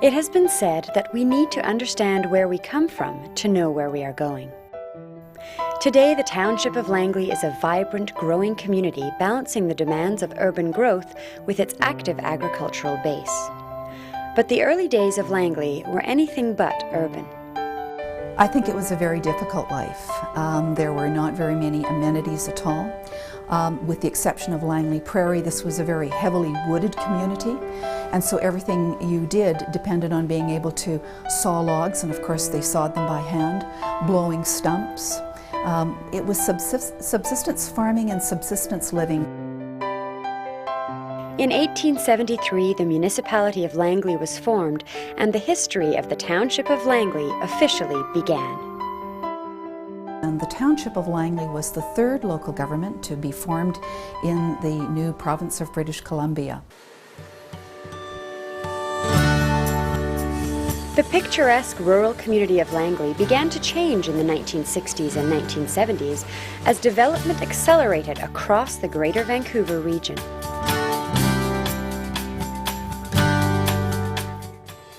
It has been said that we need to understand where we come from to know where we are going. Today, the township of Langley is a vibrant, growing community balancing the demands of urban growth with its active agricultural base. But the early days of Langley were anything but urban. I think it was a very difficult life. There were not very many amenities at all. With the exception of Langley Prairie, this was a very heavily wooded community, and so everything you did depended on being able to saw logs, and of course they sawed them by hand, blowing stumps. It was subsistence farming and subsistence living. In 1873, the municipality of Langley was formed, and the history of the township of Langley officially began. And the township of Langley was the third local government to be formed in the new province of British Columbia. The picturesque rural community of Langley began to change in the 1960s and 1970s as development accelerated across the Greater Vancouver region.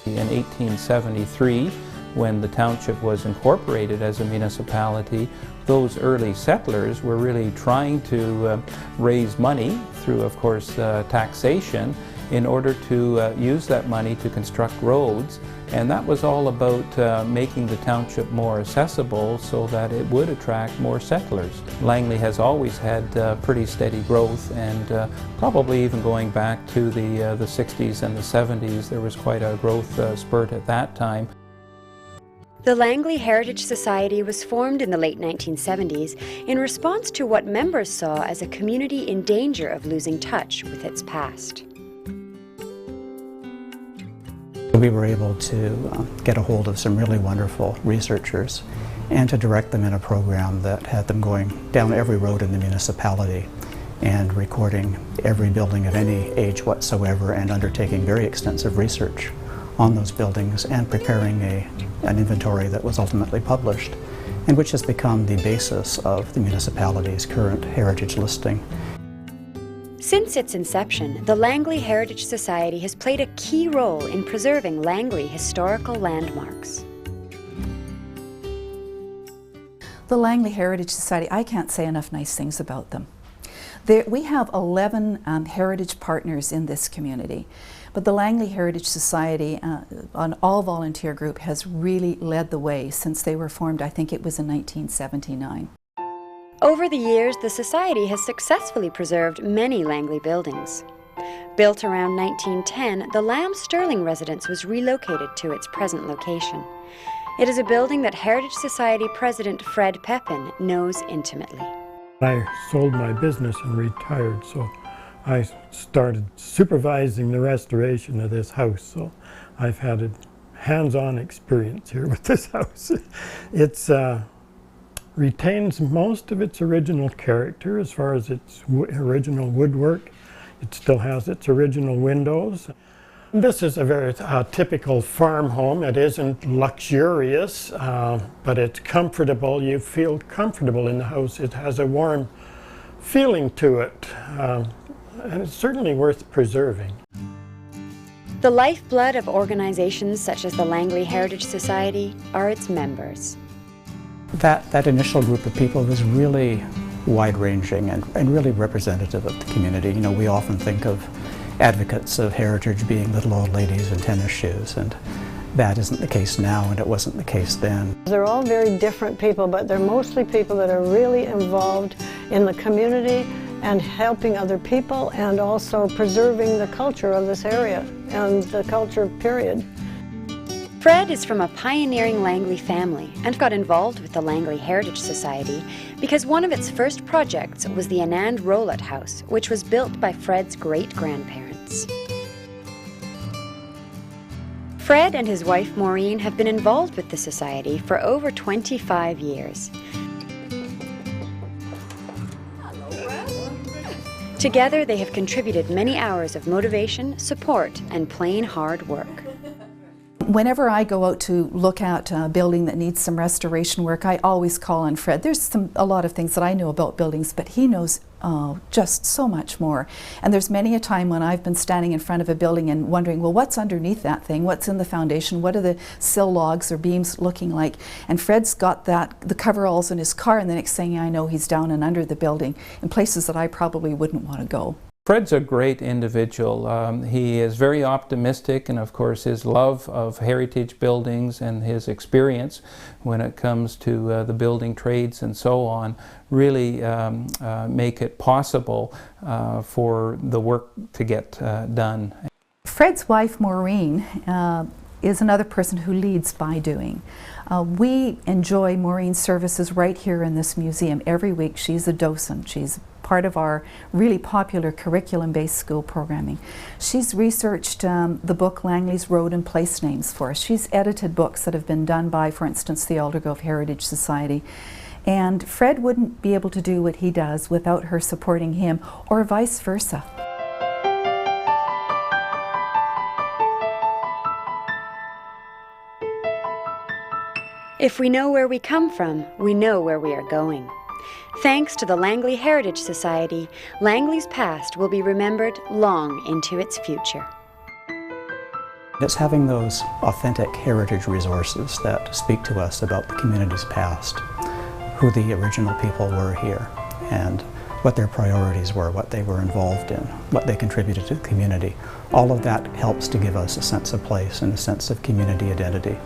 In 1873, when the township was incorporated as a municipality, those early settlers were really trying to raise money through, of course, taxation in order to use that money to construct roads. And that was all about making the township more accessible so that it would attract more settlers. Langley has always had pretty steady growth, and probably even going back to the 60s and the 70s, there was quite a growth spurt at that time. The Langley Heritage Society was formed in the late 1970s in response to what members saw as a community in danger of losing touch with its past. We were able to get a hold of some really wonderful researchers and to direct them in a program that had them going down every road in the municipality and recording every building of any age whatsoever and undertaking very extensive research on those buildings and preparing an inventory that was ultimately published and which has become the basis of the municipality's current heritage listing. Since its inception, the Langley Heritage Society has played a key role in preserving Langley historical landmarks. The Langley Heritage Society, I can't say enough nice things about them. We have 11 heritage partners in this community, but the Langley Heritage Society, an all-volunteer group, has really led the way since they were formed. I think it was in 1979. Over the years, the Society has successfully preserved many Langley buildings. Built around 1910, the Lamb Sterling residence was relocated to its present location. It is a building that Heritage Society President Fred Pepin knows intimately. I sold my business and retired, so I started supervising the restoration of this house. So I've had a hands-on experience here with this house. It's retains most of its original character as far as its original woodwork. It still has its original windows. This is a very typical farm home. It isn't luxurious, but it's comfortable. You feel comfortable in the house. It has a warm feeling to it, and it's certainly worth preserving. The lifeblood of organizations such as the Langley Heritage Society are its members. That initial group of people was really wide-ranging and really representative of the community. You know, we often think of advocates of heritage being little old ladies in tennis shoes, and that isn't the case now, and it wasn't the case then. They're all very different people, but they're mostly people that are really involved in the community and helping other people and also preserving the culture of this area and the culture period. Fred is from a pioneering Langley family and got involved with the Langley Heritage Society because one of its first projects was the Anand Rowlatt House, which was built by Fred's great-grandparents. Fred and his wife Maureen have been involved with the Society for over 25 years. Together, they have contributed many hours of motivation, support, and plain hard work. Whenever I go out to look at a building that needs some restoration work, I always call on Fred. There's a lot of things that I know about buildings, but he knows Oh, just so much more. And there's many a time when I've been standing in front of a building and wondering, well, what's underneath that thing? What's in the foundation? What are the sill logs or beams looking like? And Fred's got the coveralls in his car, and the next thing I know, he's down and under the building in places that I probably wouldn't want to go. Fred's a great individual. He is very optimistic, and of course his love of heritage buildings and his experience when it comes to the building trades and so on really make it possible for the work to get done. Fred's wife Maureen is another person who leads by doing. We enjoy Maureen's services right here in this museum. Every week she's a docent. She's part of our really popular curriculum-based school programming. She's researched the book Langley's Road and Place Names for us. She's edited books that have been done by, for instance, the Aldergrove Heritage Society. And Fred wouldn't be able to do what he does without her supporting him, or vice versa. If we know where we come from, we know where we are going. Thanks to the Langley Heritage Society, Langley's past will be remembered long into its future. It's having those authentic heritage resources that speak to us about the community's past, who the original people were here, and what their priorities were, what they were involved in, what they contributed to the community. All of that helps to give us a sense of place and a sense of community identity.